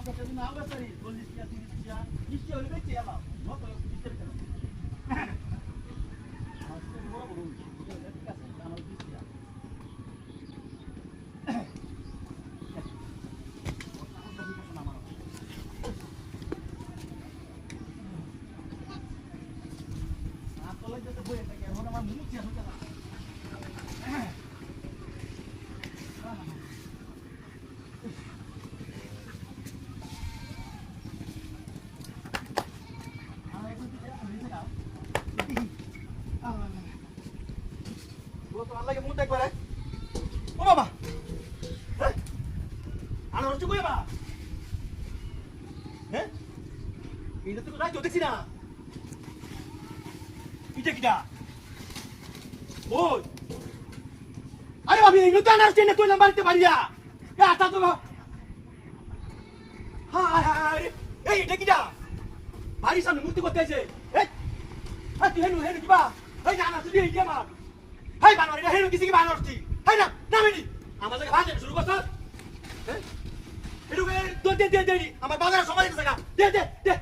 যদি না বেচারি 40 টিয়া 30 টিয়া 20 টিয়া হলে বেচে এলাম মত 20 টিয়া কেন আজকে বড় বড় ঠিক আছে আমার 20 টিয়া আসলে যেতে বই থাকে এখন আমার মুখ চেঞ্জ হতে না আল্লাহকে মুখ দেখবে রে ও বাবা আনা হচ্ছে কই বাবা হ্যাঁ এটা তো রাজ্য দেখছি না এটা কিটা ওই আরে বাবা এই নতুন আসছে না কইলাম বাড়িতে বাড়িয়া এ আটা তো হ্যাঁ এই এটা কিটা বাড়ির সামনে মূর্তি করতে আছে এই তুই হেনু হেনু কিবা এই না তুই এই কি আমার হাই বানর এটা হেনু কিছু কি বানরছি হাই না নামেনি আমার লাগে ভাষা শুরু করছ হ্যাঁ এটুকু দে আমার বাজারে সময় দিতে দে